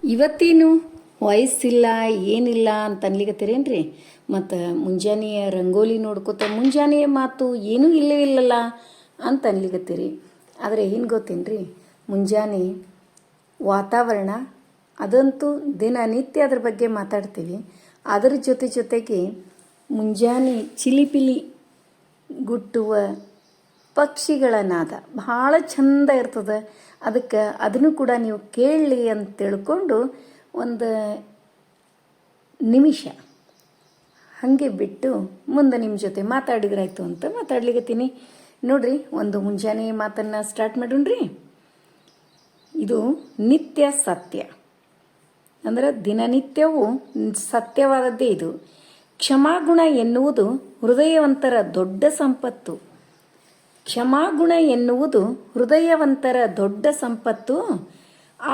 ಇವತ್ತೇನು ವಯಸ್ಸಿಲ್ಲ ಏನಿಲ್ಲ ಅಂತ ಅನ್ಲಿಕತ್ತೀರೇನ್ರಿ. ಮತ್ತು ಮುಂಜಾನೆಯ ರಂಗೋಲಿ ನೋಡ್ಕೋತ ಮುಂಜಾನೆಯ ಮಾತು ಏನೂ ಇಲ್ಲೇ ಇಲ್ಲಲ್ಲ ಅಂತ ಅನ್ಲಿಕತ್ತೀರಿ. ಆದರೆ ಏನು ಗೊತ್ತೇನ್ರಿ, ಮುಂಜಾನೆ ವಾತಾವರಣ ಅದಂತೂ ದಿನನಿತ್ಯ ಅದ್ರ ಬಗ್ಗೆ ಮಾತಾಡ್ತೀವಿ. ಅದರ ಜೊತೆಗೆ ಮುಂಜಾನೆ ಚಿಲಿಪಿಲಿ ಗುಟ್ಟುವ ಪಕ್ಷಿಗಳ ನಾದ ಭಾಳ ಚಂದ ಇರ್ತದೆ. ಅದಕ್ಕೆ ಅದನ್ನು ಕೂಡ ನೀವು ಕೇಳಲಿ ಅಂತ ತಿಳ್ಕೊಂಡು ಒಂದು ನಿಮಿಷ ಹಾಗೆ ಬಿಟ್ಟು ಮುಂದೆ ನಿಮ್ಮ ಜೊತೆ ಮಾತಾಡಿದ್ರಾಯ್ತು ಅಂತ ಮಾತಾಡ್ಲಿಕತ್ತೀನಿ. ನೋಡ್ರಿ, ಒಂದು ಮುಂಜಾನೆ ಮಾತನ್ನು ಸ್ಟಾರ್ಟ್ ಮಾಡೋಣ್ರಿ. ಇದು ನಿತ್ಯ ಸತ್ಯ ಅಂದರೆ ದಿನನಿತ್ಯವೂ ಸತ್ಯವಾದದ್ದೇ ಇದು. ಕ್ಷಮಾಗುಣ ಎನ್ನುವುದು ಹೃದಯವಂತರ ದೊಡ್ಡ ಸಂಪತ್ತು. ಕ್ಷಮಾಗುಣ ಎನ್ನುವುದು ಹೃದಯವಂತರ ದೊಡ್ಡ ಸಂಪತ್ತು.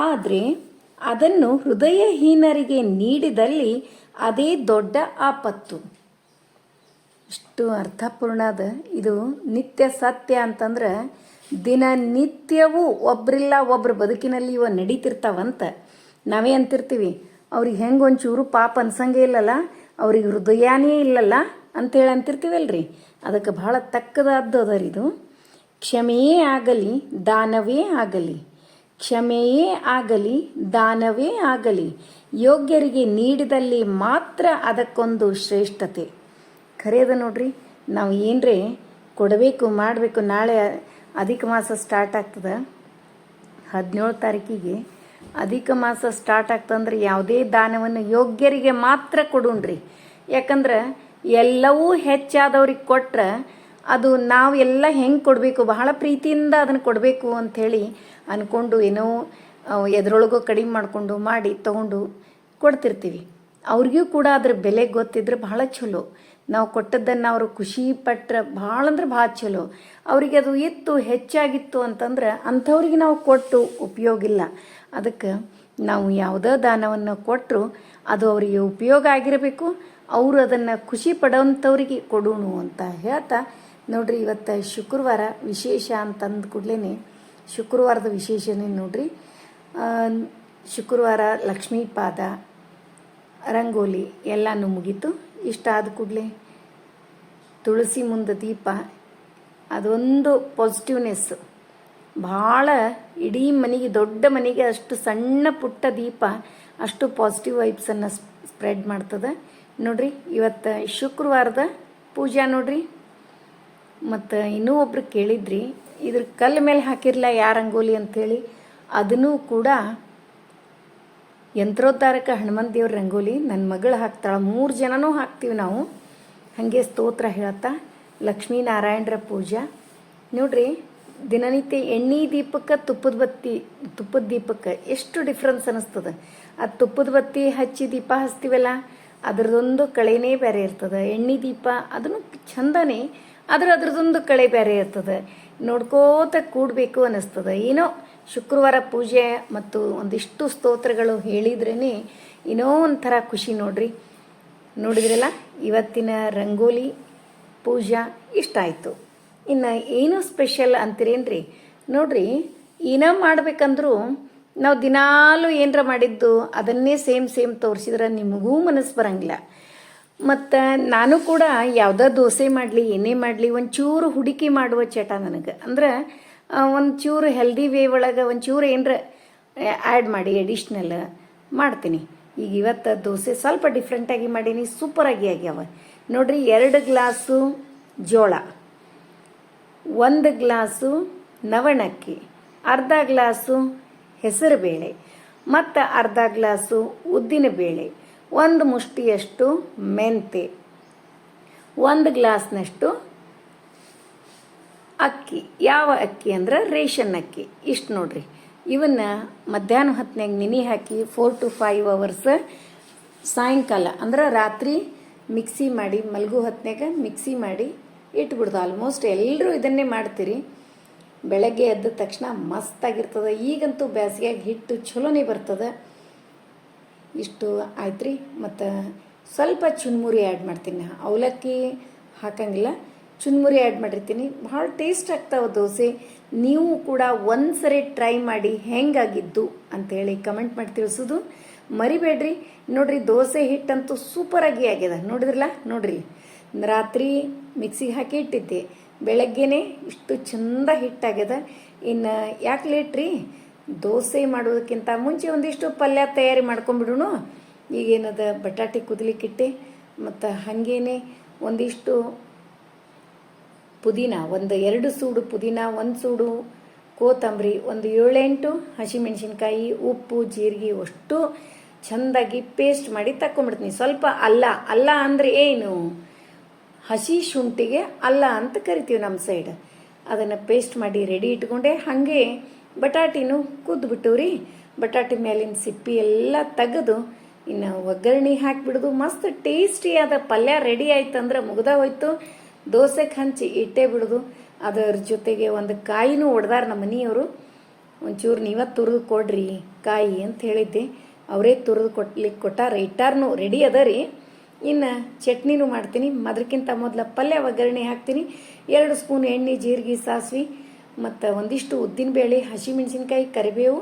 ಆದರೆ ಅದನ್ನು ಹೃದಯಹೀನರಿಗೆ ನೀಡಿದಲ್ಲಿ ಅದೇ ದೊಡ್ಡ ಆಪತ್ತು. ಇಷ್ಟು ಅರ್ಥಪೂರ್ಣದ ಇದು ನಿತ್ಯ ಸತ್ಯ ಅಂತಂದ್ರೆ ದಿನನಿತ್ಯವೂ ಒಬ್ರಿಲ್ಲ ಒಬ್ರ ಬದುಕಿನಲ್ಲಿ ಇವ ನಡೀತಿರ್ತಾವಂತ. ನಾವೇ ಅಂತಿರ್ತೀವಿ, ಅವ್ರಿಗೆ ಹೆಂಗೆ ಒಂಚೂರು ಪಾಪ ಅನ್ಸಂಗೇ ಇಲ್ಲಲ್ಲ, ಅವ್ರಿಗೆ ಹೃದಯನೇ ಇಲ್ಲಲ್ಲ ಅಂತೇಳಿ ಅಂತಿರ್ತೀವಲ್ರಿ. ಅದಕ್ಕೆ ಬಹಳ ತಕ್ಕದಾದ್ದು ಅದರಿದು. ಕ್ಷಮೆಯೇ ಆಗಲಿ ದಾನವೇ ಆಗಲಿ, ಕ್ಷಮೆಯೇ ಆಗಲಿ ದಾನವೇ ಆಗಲಿ, ಯೋಗ್ಯರಿಗೆ ನೀಡಿದಲ್ಲಿ ಮಾತ್ರ ಅದಕ್ಕೊಂದು ಶ್ರೇಷ್ಠತೆ. ಖರೇದ ನೋಡ್ರಿ, ನಾವು ಏನರೇ ಕೊಡಬೇಕು ಮಾಡಬೇಕು. ನಾಳೆ ಅಧಿಕ ಮಾಸ ಸ್ಟಾರ್ಟ್ ಆಗ್ತದೆ, 17 ತಾರೀಕಿಗೆ ಅಧಿಕ ಮಾಸ ಸ್ಟಾರ್ಟ್ ಆಗ್ತಂದ್ರೆ ಯಾವುದೇ ದಾನವನ್ನು ಯೋಗ್ಯರಿಗೆ ಮಾತ್ರ ಕೊಡೋಣ್ರಿ. ಯಾಕಂದ್ರೆ ಎಲ್ಲವೂ ಹೆಚ್ಚಾದವ್ರಿಗೆ ಕೊಟ್ರೆ ಅದು ನಾವು ಎಲ್ಲ ಹೆಂಗೆ ಕೊಡಬೇಕು, ಬಹಳ ಪ್ರೀತಿಯಿಂದ ಅದನ್ನು ಕೊಡಬೇಕು ಅಂಥೇಳಿ ಅಂದ್ಕೊಂಡು ಏನೋ ಎದ್ರೊಳಗೋ ಕಡಿಮೆ ಮಾಡಿಕೊಂಡು ಮಾಡಿ ತೊಗೊಂಡು ಕೊಡ್ತಿರ್ತೀವಿ. ಅವ್ರಿಗೂ ಕೂಡ ಅದ್ರ ಬೆಲೆ ಗೊತ್ತಿದ್ರೆ ಬಹಳ ಚಲೋ. ನಾವು ಕೊಟ್ಟದ್ದನ್ನು ಅವರು ಖುಷಿ ಪಟ್ರೆ ಭಾಳ ಅಂದ್ರೆ ಭಾಳ ಚಲೋ. ಅವರಿಗೆ ಅದು ಇತ್ತು ಹೆಚ್ಚಾಗಿತ್ತು ಅಂತಂದ್ರೆ ಅಂಥವ್ರಿಗೆ ನಾವು ಕೊಟ್ಟು ಉಪಯೋಗ ಇಲ್ಲ. ಅದಕ್ಕೆ ನಾವು ಯಾವುದೇ ದಾನವನ್ನು ಕೊಟ್ಟರು ಅದು ಅವರಿಗೆ ಉಪಯೋಗ ಆಗಿರಬೇಕು, ಅವರು ಅದನ್ನು ಖುಷಿ ಪಡೋವಂಥವ್ರಿಗೆ ಕೊಡೋಣ ಅಂತ ಹೇಳ್ತಾ ನೋಡ್ರಿ, ಇವತ್ತು ಶುಕ್ರವಾರ ವಿಶೇಷ ಅಂತಂದು ಕೂಡಲೇ ಶುಕ್ರವಾರದ ವಿಶೇಷನೇ ನೋಡ್ರಿ. ಶುಕ್ರವಾರ ಲಕ್ಷ್ಮೀ ಪಾದ ರಂಗೋಲಿ ಎಲ್ಲನೂ ಮುಗೀತು. ಇಷ್ಟ ಆದ ಕೂಡಲೇ ತುಳಸಿ ಮುಂದೆ ದೀಪ, ಅದೊಂದು ಪಾಸಿಟಿವ್ನೆಸ್ ಭಾಳ. ಇಡೀ ಮನೆಗೆ, ದೊಡ್ಡ ಮನೆಗೆ ಅಷ್ಟು ಸಣ್ಣ ಪುಟ್ಟ ದೀಪ ಅಷ್ಟು ಪಾಸಿಟಿವ್ ವೈಬ್ಸನ್ನು ಸ್ಪ್ರೆಡ್ ಮಾಡ್ತದೆ ನೋಡ್ರಿ. ಇವತ್ತು ಶುಕ್ರವಾರದ ಪೂಜಾ ನೋಡ್ರಿ. ಮತ್ತು ಇನ್ನೂ ಒಬ್ರು ಕೇಳಿದ್ರಿ, ಇದ್ರ ಕಲ್ಲು ಮೇಲೆ ಹಾಕಿರಲ್ಲ ಯಾರ ರಂಗೋಲಿ ಅಂಥೇಳಿ. ಅದನ್ನೂ ಕೂಡ ಯಂತ್ರೋದ್ಧಾರಕ ಹನುಮಂತ ದೇವ್ರ ರಂಗೋಲಿ ನನ್ನ ಮಗಳು ಹಾಕ್ತಾಳೆ. 3 ಜನನೂ ಹಾಕ್ತೀವಿ ನಾವು. ಹಾಗೆ ಸ್ತೋತ್ರ ಹೇಳ್ತಾ ಲಕ್ಷ್ಮೀನಾರಾಯಣರ ಪೂಜಾ ನೋಡ್ರಿ. ದಿನನಿತ್ಯ ಎಣ್ಣೆ ದೀಪಕ್ಕೆ ತುಪ್ಪದ ದೀಪಕ್ಕೆ ಎಷ್ಟು ಡಿಫ್ರೆನ್ಸ್ ಅನ್ನಿಸ್ತದೆ. ಅದು ತುಪ್ಪದ ಬತ್ತಿ ಹಚ್ಚಿ ದೀಪ ಹಚ್ತೀವಲ್ಲ, ಅದರದೊಂದು ಕಳೆನೇ ಬೇರೆ ಇರ್ತದೆ. ಎಣ್ಣೆ ದೀಪ ಅದನ್ನು ಚಂದನೇ, ಅದ್ರದೊಂದು ಕಳೆ ಬೇರೆ ಇರ್ತದೆ. ನೋಡ್ಕೋತ ಕೂಡಬೇಕು ಅನ್ನಿಸ್ತದೆ. ಏನೋ ಶುಕ್ರವಾರ ಪೂಜೆ ಮತ್ತು ಒಂದಿಷ್ಟು ಸ್ತೋತ್ರಗಳು ಹೇಳಿದ್ರೇ ಏನೋ ಒಂಥರ ಖುಷಿ ನೋಡ್ರಿ. ನೋಡಿದ್ರಲ್ಲ, ಇವತ್ತಿನ ರಂಗೋಲಿ ಪೂಜಾ ಇಷ್ಟ ಆಯಿತು. ಇನ್ನು ಏನು ಸ್ಪೆಷಲ್ ಅಂತೀರೇನ್ರಿ ನೋಡ್ರಿ. ಏನೋ ಮಾಡ್ಬೇಕಂದ್ರೂ ನಾವು ದಿನಾಲೂ ಏನರ ಮಾಡಿದ್ದು ಅದನ್ನೇ ಸೇಮ್ ತೋರಿಸಿದ್ರೆ ನಿಮಗೂ ಮನಸ್ಸು ಬರಂಗಿಲ್ಲ. ಮತ್ತು ನಾನು ಕೂಡ ಯಾವುದೋ ದೋಸೆ ಮಾಡಲಿ ಏನೇ ಮಾಡಲಿ ಒಂಚೂರು ಹುಡುಕಿ ಮಾಡುವ ಚಟ ನನಗೆ. ಅಂದ್ರೆ ಒಂಚೂರು ಹೆಲ್ದಿ ವೇ ಒಳಗೆ ಒಂಚೂರು ಏನರ ಆ್ಯಡ್ ಮಾಡಿ ಎಡಿಷ್ನಲ್ ಮಾಡ್ತೀನಿ. ಈಗ ಇವತ್ತು ದೋಸೆ ಸ್ವಲ್ಪ ಡಿಫ್ರೆಂಟಾಗಿ ಮಾಡೀನಿ, ಸೂಪರಾಗಿ ಆಗ್ಯಾವ ನೋಡ್ರಿ. 2 ಗ್ಲಾಸು ಜೋಳ, 1 ಗ್ಲಾಸು ನವಣಕ್ಕಿ, ಅರ್ಧ ಗ್ಲಾಸು ಹೆಸರುಬೇಳೆ ಮತ್ತು ಅರ್ಧ ಗ್ಲಾಸು ಉದ್ದಿನಬೇಳೆ, 1 ಮುಷ್ಟಿಯಷ್ಟು ಮೆಂತೆ, 1 ಗ್ಲಾಸ್ನಷ್ಟು ಅಕ್ಕಿ. ಯಾವ ಅಕ್ಕಿ ಅಂದ್ರೆ ರೇಷನ್ ಅಕ್ಕಿ. ಇಷ್ಟು ನೋಡ್ರಿ. ಇವನ್ನ ಮಧ್ಯಾಹ್ನ ಹೊತ್ತಿನಾಗ ನೆನೆ ಹಾಕಿ 4 to 5 hours ಸಾಯಂಕಾಲ ಅಂದ್ರೆ ರಾತ್ರಿ ಮಿಕ್ಸಿ ಮಾಡಿ ಮಲಗು ಹೊತ್ತಿನಾಗ ಮಿಕ್ಸಿ ಮಾಡಿ ಇಟ್ಬಿಡ್ದು. ಆಲ್ಮೋಸ್ಟ್ ಎಲ್ಲರೂ ಇದನ್ನೇ ಮಾಡ್ತೀರಿ. ಬೆಳಗ್ಗೆ ಎದ್ದ ತಕ್ಷಣ ಮಸ್ತಾಗಿರ್ತದೆ. ಈಗಂತೂ ಬೇಸಿಗೆಯಾಗಿ ಹಿಟ್ಟು ಚಲೋನೇ ಬರ್ತದೆ. ಇಷ್ಟು ಆಯ್ತು ರೀ. ಮತ್ತು ಸ್ವಲ್ಪ ಚುನ್ಮುರಿ ಆ್ಯಡ್ ಮಾಡ್ತೀನಿ. ಅವಲಕ್ಕಿ ಹಾಕಂಗಿಲ್ಲ, ಚುನ್ಮುರಿ ಆ್ಯಡ್ ಮಾಡಿರ್ತೀನಿ. ಭಾಳ ಟೇಸ್ಟ್ ಆಗ್ತಾವೆ ದೋಸೆ. ನೀವು ಕೂಡ ಒಂದ್ಸರಿ ಟ್ರೈ ಮಾಡಿ ಹೆಂಗಾಗಿದ್ದು ಅಂಥೇಳಿ ಕಮೆಂಟ್ ಮಾಡಿ ತಿಳಿಸೋದು ಮರಿಬೇಡ್ರಿ. ನೋಡ್ರಿ, ದೋಸೆ ಹಿಟ್ಟಂತೂ ಸೂಪರಾಗಿ ಆಗ್ಯದ. ನೋಡಿದ್ರಲ್ಲ, ನೋಡ್ರಿ, ರಾತ್ರಿ ಮಿಕ್ಸಿಗೆ ಹಾಕಿ ಇಟ್ಟಿದ್ದೆ, ಬೆಳಗ್ಗೆನೆ ಇಷ್ಟು ಚಂದ ಹಿಟ್ಟಾಗ್ಯದ. ಇನ್ನು ಯಾಕೆ ಲೇಟ್ ರೀ, ದೋಸೆ ಮಾಡೋದಕ್ಕಿಂತ ಮುಂಚೆ ಒಂದಿಷ್ಟು ಪಲ್ಯ ತಯಾರಿ ಮಾಡ್ಕೊಂಬಿಡೋಣ. ಈಗೇನದ ಬಟಾಟೆ ಕುದಲಿಕ್ಕಿಟ್ಟೆ, ಮತ್ತು ಹಾಗೇನೆ ಒಂದಿಷ್ಟು ಪುದೀನ, ಒಂದು 2 ಸೂಡು ಪುದೀನ, 1 ಸೂಡು ಕೋತಂಬರಿ, ಒಂದು 7-8 ಹಸಿಮೆಣಸಿನ್ಕಾಯಿ, ಉಪ್ಪು, ಜೀರಿಗೆ ಅಷ್ಟು ಚೆಂದಾಗಿ ಪೇಸ್ಟ್ ಮಾಡಿ ತಕ್ಕೊಂಬಿಡ್ತೀನಿ. ಸ್ವಲ್ಪ ಅಲ್ಲ ಅಂದರೆ ಏನು, ಹಸಿ ಶುಂಠಿಗೆ ಅಲ್ಲ ಅಂತ ಕರಿತೀವಿ ನಮ್ಮ ಸೈಡ್. ಅದನ್ನು ಪೇಸ್ಟ್ ಮಾಡಿ ರೆಡಿ ಇಟ್ಕೊಂಡೆ. ಹಾಗೆ ಬಟಾಟಿನೂ ಕುದ್ಬಿಟ್ಟು ರೀ, ಬಟಾಟೆ ಮೇಲಿನ ಸಿಪ್ಪಿ ಎಲ್ಲ ತೆಗೆದು ಇನ್ನು ಒಗ್ಗರಣೆ ಹಾಕಿಬಿಡೋದು. ಮಸ್ತ್ ಟೇಸ್ಟಿಯಾದ ಪಲ್ಯ ರೆಡಿ ಆಯ್ತಂದ್ರೆ ಮುಗ್ದ ಹೋಯ್ತು. ದೋಸೆಗೆ ಹಂಚಿ ಇಟ್ಟೇ ಬಿಡೋದು. ಅದರ ಜೊತೆಗೆ ಒಂದು ಕಾಯಿನೂ ಒಡ್ದಾರ ನಮ್ಮ ಮನೆಯವರು. ಒಂಚೂರು ನೀವ ತುರಿದು ಕೊಡ್ರಿ ಕಾಯಿ ಅಂತ ಹೇಳಿದ್ದೆ, ಅವರೇ ತುರಿದು ಕೊಟ್ಟಾರ, ಇಟ್ಟಾರನು ರೆಡಿ ಅದ ರೀ. ಇನ್ನು ಚಟ್ನಿನೂ ಮಾಡ್ತೀನಿ. ಅದಕ್ಕಿಂತ ಮೊದಲ ಪಲ್ಯ ಒಗ್ಗರಣೆ ಹಾಕ್ತೀನಿ. 2 ಸ್ಪೂನ್ ಎಣ್ಣೆ, ಜೀರಿಗೆ, ಸಾಸಿವೆ ಮತ್ತು ಒಂದಿಷ್ಟು ಉದ್ದಿನಬೇಳೆ, ಹಸಿಮೆಣಸಿನ್ಕಾಯಿ, ಕರಿಬೇವು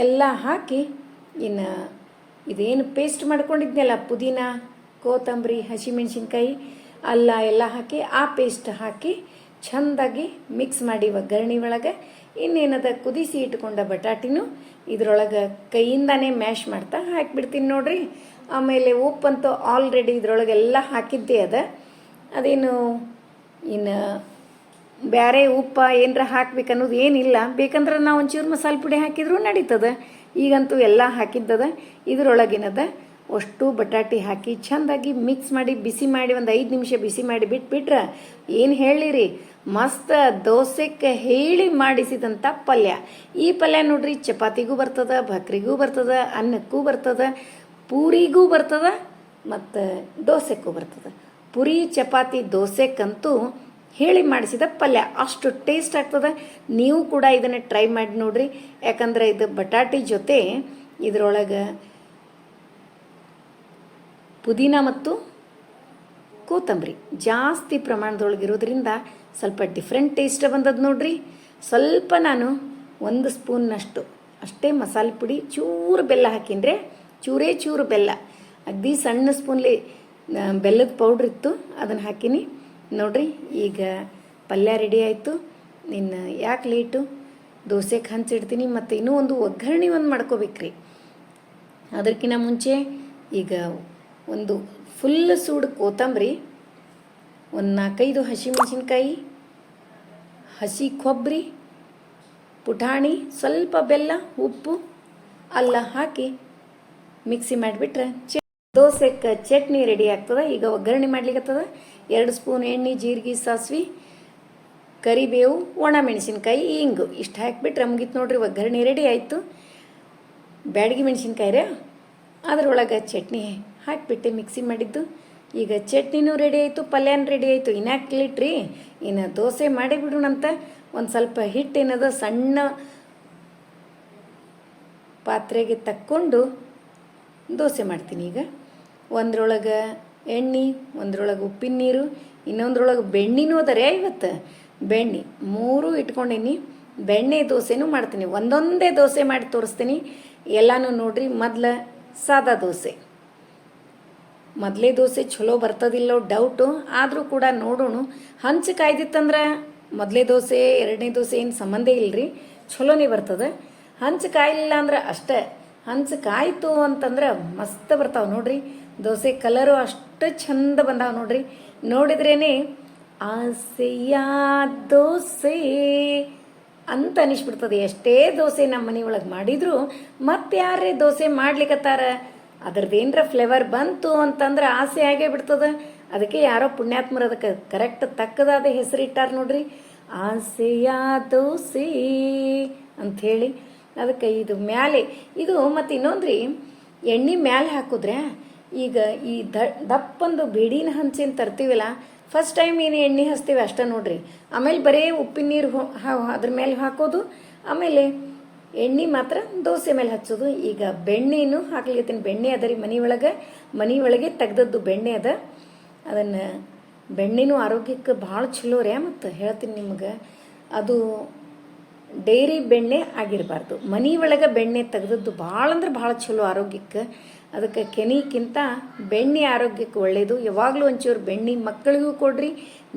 ಎಲ್ಲ ಹಾಕಿ, ಇನ್ನು ಇದೇನು ಪೇಸ್ಟ್ ಮಾಡ್ಕೊಂಡಿದ್ನಲ್ಲ, ಪುದೀನ, ಕೋತಂಬರಿ, ಹಸಿಮೆಣಸಿನ್ಕಾಯಿ, ಅಲ್ಲ ಎಲ್ಲ ಹಾಕಿ ಆ ಪೇಸ್ಟ್ ಹಾಕಿ ಚೆಂದಾಗಿ ಮಿಕ್ಸ್ ಮಾಡಿ ಒಗ್ಗರಣೆ ಒಳಗೆ ಇನ್ನೇನದ ಕುದಿಸಿ ಇಟ್ಕೊಂಡ ಬಟಾಟಿನೂ ಇದ್ರೊಳಗೆ ಕೈಯಿಂದಾನೇ ಮ್ಯಾಶ್ ಮಾಡ್ತಾ ಹಾಕಿಬಿಡ್ತೀನಿ ನೋಡ್ರಿ. ಆಮೇಲೆ ಉಪ್ಪಂತೂ ಆಲ್ರೆಡಿ ಇದ್ರೊಳಗೆಲ್ಲ ಹಾಕಿದ್ದೇ ಅದೇನು ಇನ್ನು ಬೇರೆ ಉಪ್ಪ ಏನರ ಹಾಕ್ಬೇಕನ್ನೋದು ಏನಿಲ್ಲ. ಬೇಕಂದ್ರೆ ನಾವು ಒಂಚೂರು ಮಸಾಲೆ ಪುಡಿ ಹಾಕಿದ್ರೂ ನಡೀತದೆ. ಈಗಂತೂ ಎಲ್ಲ ಹಾಕಿದ್ದದ. ಇದ್ರೊಳಗೇನದ ಅಷ್ಟು ಬಟಾಟಿ ಹಾಕಿ ಚೆಂದಾಗಿ ಮಿಕ್ಸ್ ಮಾಡಿ ಬಿಸಿ ಮಾಡಿ ಒಂದು 5 ನಿಮಿಷ ಬಿಸಿ ಮಾಡಿ ಬಿಟ್ಬಿಟ್ರೆ ಏನು ಹೇಳಿರಿ, ಮಸ್ತ್ ದೋಸೆಗೆ ಹೇಳಿ ಮಾಡಿಸಿದಂಥ ಪಲ್ಯ. ಈ ಪಲ್ಯ ನೋಡ್ರಿ, ಚಪಾತಿಗೂ ಬರ್ತದ, ಭಕ್ರಿಗೂ ಬರ್ತದ, ಅನ್ನಕ್ಕೂ ಬರ್ತದ, ಪೂರಿಗೂ ಬರ್ತದ ಮತ್ತು ದೋಸೆಗೂ ಬರ್ತದ. ಪುರಿ, ಚಪಾತಿ, ದೋಸೆಕ್ಕಂತೂ ಹೇಳಿ ಮಾಡಿಸಿದ ಪಲ್ಯ ಅಷ್ಟು ಟೇಸ್ಟ್ ಆಗ್ತದೆ. ನೀವು ಕೂಡ ಇದನ್ನು ಟ್ರೈ ಮಾಡಿ ನೋಡ್ರಿ. ಯಾಕಂದ್ರೆ ಇದು ಬಟಾಟಿ ಜೊತೆ ಇದರೊಳಗೆ ಪುದೀನ ಮತ್ತು ಕೋತಂಬರಿ ಜಾಸ್ತಿ ಪ್ರಮಾಣದೊಳಗಿರೋದ್ರಿಂದ ಸ್ವಲ್ಪ ಡಿಫ್ರೆಂಟ್ ಟೇಸ್ಟ್ ಬಂದದ್ದು ನೋಡ್ರಿ. ಸ್ವಲ್ಪ ನಾನು 1 ಸ್ಪೂನ್ನಷ್ಟು ಅಷ್ಟೇ ಮಸಾಲೆ ಪುಡಿ, ಚೂರು ಬೆಲ್ಲ ಹಾಕಿನ್ರೆ, ಚೂರು ಬೆಲ್ಲ, ಅಗ್ದಿ ಸಣ್ಣ ಸ್ಪೂನ್ಲಿ ಬೆಲ್ಲದ ಪೌಡ್ರ್ ಇತ್ತು, ಅದನ್ನು ಹಾಕಿನಿ ನೋಡ್ರಿ. ಈಗ ಪಲ್ಯ ರೆಡಿ ಆಯಿತು. ಇನ್ನು ಯಾಕೆ ಲೇಟು, ದೋಸೆಗೆ ಹಂಚಿಡ್ತೀನಿ. ಮತ್ತು ಇನ್ನೂ ಒಂದು ಒಗ್ಗರಣೆ ಮಾಡ್ಕೋಬೇಕ್ರಿ. ಅದಕ್ಕಿಂತ ಮುಂಚೆ ಈಗ ಒಂದು ಫುಲ್ ಸೂಡು ಕೋತಂಬರಿ, ಒಂದು 4-5 ಹಸಿಮೆಣಸಿನ್ಕಾಯಿ, ಹಸಿ ಕೊಬ್ಬರಿ, ಪುಟಾಣಿ, ಸ್ವಲ್ಪ ಬೆಲ್ಲ, ಉಪ್ಪು, ಅಲ್ಲ ಹಾಕಿ ಮಿಕ್ಸಿ ಮಾಡಿಬಿಟ್ರೆ ದೋಸೆಗೆ ಚಟ್ನಿ ರೆಡಿ ಆಗ್ತದೆ. ಈಗ ಒಗ್ಗರಣೆ ಮಾಡ್ಲಿಕ್ಕತ್ತದ. 2 ಸ್ಪೂನ್ ಎಣ್ಣೆ, ಜೀರಿಗೆ, ಸಾಸಿವೆ, ಕರಿಬೇವು, ಒಣ ಮೆಣಸಿನ್ಕಾಯಿ, ಹಿಂಗು ಇಷ್ಟು ಹಾಕಿಬಿಟ್ರೆ ಮುಗೀತು ನೋಡ್ರಿ. ಒಗ್ಗರಣೆ ರೆಡಿ ಆಯಿತು. ಬ್ಯಾಡಗಿ ಮೆಣಸಿನ್ಕಾಯಿ ರೀ, ಅದರೊಳಗೆ ಚಟ್ನಿ ಹಾಕಿಬಿಟ್ಟೆ ಮಿಕ್ಸಿ ಮಾಡಿದ್ದು. ಈಗ ಚಟ್ನಿನೂ ರೆಡಿ ಆಯಿತು, ಪಲ್ಯನೂ ರೆಡಿ ಆಯಿತು. ಇನ್ಯಾಕೆ ಲಿಟ್ರಿ, ಇನ್ನು ದೋಸೆ ಮಾಡಿ ಬಿಡೋಣಂತ. ಒಂದು ಸ್ವಲ್ಪ ಹಿಟ್ಟೇನದ ಸಣ್ಣ ಪಾತ್ರೆಗೆ ತಕ್ಕೊಂಡು ದೋಸೆ ಮಾಡ್ತೀನಿ. ಈಗ ಒಂದ್ರೊಳಗೆ ಎಣ್ಣೆ, ಒಂದ್ರೊಳಗೆ ಉಪ್ಪಿನ ನೀರು, ಇನ್ನೊಂದ್ರೊಳಗೆ ಬೆಣ್ಣೆನೂ ಅದರೇ. ಇವತ್ತು ಬೆಣ್ಣೆ 3 ಇಟ್ಕೊಂಡೀನಿ. ಬೆಣ್ಣೆ ದೋಸೆನೂ ಮಾಡ್ತೀನಿ. ಒಂದೊಂದೇ ದೋಸೆ ಮಾಡಿ ತೋರಿಸ್ತೀನಿ. ಎಲ್ಲನೂ ನೋಡ್ರಿ. ಮೊದಲ ಸಾದಾ ದೋಸೆ, ಮೊದಲೇ ದೋಸೆ ಚಲೋ ಬರ್ತದಿಲ್ಲೋ ಡೌಟು, ಆದರೂ ಕೂಡ ನೋಡೋಣ. ಹಂಚು ಕಾಯ್ದಿತ್ತಂದ್ರೆ ಮೊದಲೇ ದೋಸೆ, 2ನೇ ದೋಸೆ ಏನು ಸಂಬಂಧ ಇಲ್ಲರಿ, ಚಲೋನೇ ಬರ್ತದೆ. ಹಂಚು ಕಾಯಿಲ್ಲ ಅಂದ್ರೆ ಅಷ್ಟೇ. ಹಂಚು ಕಾಯ್ತು ಅಂತಂದ್ರೆ ಮಸ್ತ್ ಬರ್ತಾವೆ ನೋಡ್ರಿ. ದೋಸೆ ಕಲರು ಅಷ್ಟು ಚಂದ ಬಂದಾವ ನೋಡ್ರಿ. ನೋಡಿದ್ರೇನೆ ಆಸೆಯ ದೋಸೆ ಅಂತ ಅನಿಸ್ಬಿಡ್ತದೆ. ಎಷ್ಟೇ ದೋಸೆ ನಮ್ಮ ಮನೆಯೊಳಗೆ ಮಾಡಿದ್ರು ಮತ್ತೆ ಯಾರೇ ದೋಸೆ ಮಾಡ್ಲಿಕ್ಕತ್ತಾರ, ಅದ್ರದ್ದೇನರ ಫ್ಲೇವರ್ ಬಂತು ಅಂತಂದ್ರೆ ಆಸೆ ಆಗೇ ಬಿಡ್ತದೆ. ಅದಕ್ಕೆ ಯಾರೋ ಪುಣ್ಯಾತ್ಮರು ಅದಕ್ಕೆ ಕರೆಕ್ಟ್ ತಕ್ಕದಾದ ಹೆಸರಿಟ್ಟಾರ ನೋಡ್ರಿ, ಆಸೆಯ ದೋಸೆ ಅಂಥೇಳಿ. ಅದಕ್ಕೆ ಇದು ಮ್ಯಾಲೆ ಇದು ಮತ್ತು ಇನ್ನೊಂದ್ರಿ, ಎಣ್ಣೆ ಮ್ಯಾಲೆ ಹಾಕಿದ್ರೆ ಈಗ ಈ ದಪ್ಪಂದು ಬೇಡಿನ ಹಂಚೇನು ತರ್ತೀವಲ್ಲ, ಫಸ್ಟ್ ಟೈಮ್ ಏನು ಎಣ್ಣೆ ಹಚ್ತೀವಿ ಅಷ್ಟೇ ನೋಡ್ರಿ. ಆಮೇಲೆ ಬರೀ ಉಪ್ಪಿನ ನೀರು ಅದ್ರ ಮೇಲೆ ಹಾಕೋದು, ಆಮೇಲೆ ಎಣ್ಣೆ ಮಾತ್ರ ದೋಸೆ ಮೇಲೆ ಹಚ್ಚೋದು. ಈಗ ಬೆಣ್ಣೆನೂ ಹಾಕ್ಲಿಕತ್ತೀನಿ. ಬೆಣ್ಣೆ ಅದ ರೀ ಮನೆ ಒಳಗೆ ತೆಗ್ದದ್ದು ಬೆಣ್ಣೆ ಅದ. ಅದನ್ನು ಬೆಣ್ಣೆನೂ ಆರೋಗ್ಯಕ್ಕೆ ಭಾಳ ಚಲೋ ರೀ. ಮತ್ತು ಹೇಳ್ತೀನಿ ನಿಮ್ಗೆ, ಅದು ಡೈರಿ ಬೆಣ್ಣೆ ಆಗಿರಬಾರ್ದು. ಮನೆ ಒಳಗೆ ಬೆಣ್ಣೆ ತೆಗ್ದದ್ದು ಭಾಳ ಅಂದ್ರೆ ಭಾಳ ಚಲೋ ಆರೋಗ್ಯಕ್ಕೆ. ಅದಕ್ಕೆ ಕೆನೆಗಿಂತ ಬೆಣ್ಣೆ ಆರೋಗ್ಯಕ್ಕೆ ಒಳ್ಳೆಯದು. ಯಾವಾಗಲೂ ಒಂಚೂರು ಬೆಣ್ಣೆ ಮಕ್ಕಳಿಗೂ ಕೊಡ್ರಿ,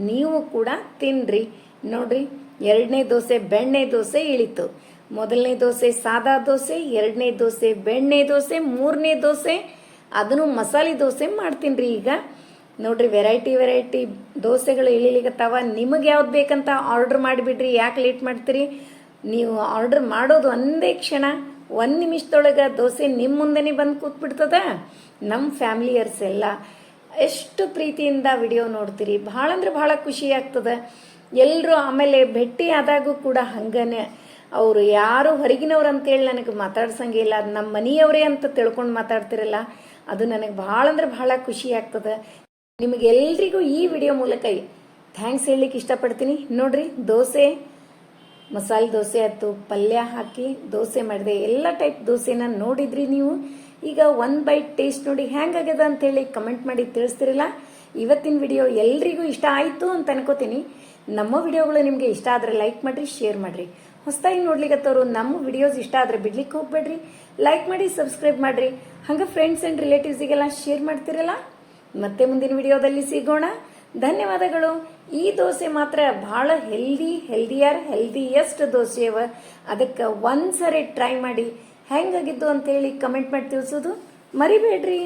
ನೀವು ಕೂಡ ತಿನ್ನಿರಿ. ನೋಡ್ರಿ, 2ನೇ ದೋಸೆ ಬೆಣ್ಣೆ ದೋಸೆ ಇಳಿತು. ಮೊದಲನೇ ದೋಸೆ ಸಾದಾ ದೋಸೆ, 2ನೇ ದೋಸೆ ಬೆಣ್ಣೆ ದೋಸೆ, 3ನೇ ದೋಸೆ ಅದನ್ನು ಮಸಾಲೆ ದೋಸೆ ಮಾಡ್ತೀನಿ ರೀ. ಈಗ ನೋಡ್ರಿ, ವೆರೈಟಿ ದೋಸೆಗಳು ಇಳಿಲಿಕತ್ತಾವ. ನಿಮಗೆ ಯಾವ್ದು ಬೇಕಂತ ಆರ್ಡ್ರ್ ಮಾಡಿಬಿಡ್ರಿ. ಯಾಕೆ ಲೇಟ್ ಮಾಡ್ತೀರಿ? ನೀವು ಆರ್ಡ್ರ್ ಮಾಡೋದು ಒಂದೇ ಕ್ಷಣ, 1 ನಿಮಿಷದೊಳಗೆ ದೋಸೆ ನಿಮ್ಮ ಮುಂದೆನೇ ಬಂದು ಕೂತ್ಬಿಡ್ತದ. ನಮ್ಮ ಫ್ಯಾಮಿಲಿಯರ್ಸ್ ಎಲ್ಲ ಎಷ್ಟು ಪ್ರೀತಿಯಿಂದ ವಿಡಿಯೋ ನೋಡ್ತೀರಿ, ಭಾಳ ಅಂದ್ರೆ ಭಾಳ ಖುಷಿ ಆಗ್ತದೆ. ಎಲ್ಲರೂ ಆಮೇಲೆ ಭೇಟಿ ಆದಾಗೂ ಕೂಡ ಹಂಗನೇ ಅವರು ಯಾರು ಹೊರಗಿನವ್ರು ಅಂತೇಳಿ ನನಗೆ ಮಾತಾಡ್ಸಂಗಿಲ್ಲ, ಅದು ನಮ್ಮ ಮನೆಯವರೇ ಅಂತ ತಿಳ್ಕೊಂಡು ಮಾತಾಡ್ತಿರಲ್ಲ, ಅದು ನನಗೆ ಭಾಳ ಅಂದ್ರೆ ಭಾಳ ಖುಷಿ ಆಗ್ತದೆ. ನಿಮಗೆಲ್ರಿಗೂ ಈ ವಿಡಿಯೋ ಮೂಲಕ ಥ್ಯಾಂಕ್ಸ್ ಹೇಳಲಿಕ್ಕೆ ಇಷ್ಟಪಡ್ತೀನಿ. ನೋಡ್ರಿ, ದೋಸೆ ಮಸಾಲೆ ದೋಸೆ ಆಯ್ತು, ಪಲ್ಯ ಹಾಕಿ ದೋಸೆ ಮಾಡಿದೆ. ಎಲ್ಲ ಟೈಪ್ ದೋಸೆನ ನೋಡಿದ್ರಿ ನೀವು. ಈಗ 1 ಬೈಟ್ ಟೇಸ್ಟ್ ನೋಡಿ ಹೆಂಗಾಗ್ಯದ ಅಂತೇಳಿ ಕಮೆಂಟ್ ಮಾಡಿ ತಿಳಿಸ್ತಿರಲ್ಲ. ಇವತ್ತಿನ ವಿಡಿಯೋ ಎಲ್ರಿಗೂ ಇಷ್ಟ ಆಯಿತು ಅಂತ ಅನ್ಕೋತೀನಿ. ನಮ್ಮ ವಿಡಿಯೋಗಳು ನಿಮಗೆ ಇಷ್ಟ ಆದರೆ ಲೈಕ್ ಮಾಡಿರಿ, ಶೇರ್ ಮಾಡಿರಿ. ಹೊಸದಾಗಿ ನೋಡ್ಲಿಕ್ಕತ್ತವರು ನಮ್ಮ ವಿಡಿಯೋಸ್ ಇಷ್ಟ ಆದರೆ ಬಿಡ್ಲಿಕ್ಕೆ ಹೋಗ್ಬೇಡ್ರಿ. ಲೈಕ್ ಮಾಡಿ, ಸಬ್ಸ್ಕ್ರೈಬ್ ಮಾಡಿರಿ. ಹಂಗೆ ಫ್ರೆಂಡ್ಸ್ ಆ್ಯಂಡ್ ರಿಲೇಟಿವ್ಸಿಗೆಲ್ಲ ಶೇರ್ ಮಾಡ್ತಿರಲ್ಲ. ಮತ್ತೆ ಮುಂದಿನ ವಿಡಿಯೋದಲ್ಲಿ ಸಿಗೋಣ. ಧನ್ಯವಾದಗಳು. ಈ ದೋಸೆ ಮಾತ್ರ ಭಾಳ ಹೆಲ್ದಿಯೆಸ್ಟ್ ದೋಸೆ ಅವ. ಅದಕ್ಕೆ ಒಂದ್ಸರಿ ಟ್ರೈ ಮಾಡಿ ಹೆಂಗಾಗಿದ್ದು ಅಂತೇಳಿ ಕಮೆಂಟ್ ಮಾಡಿ ತಿಳಿಸೋದು ಮರಿಬೇಡ್ರಿ.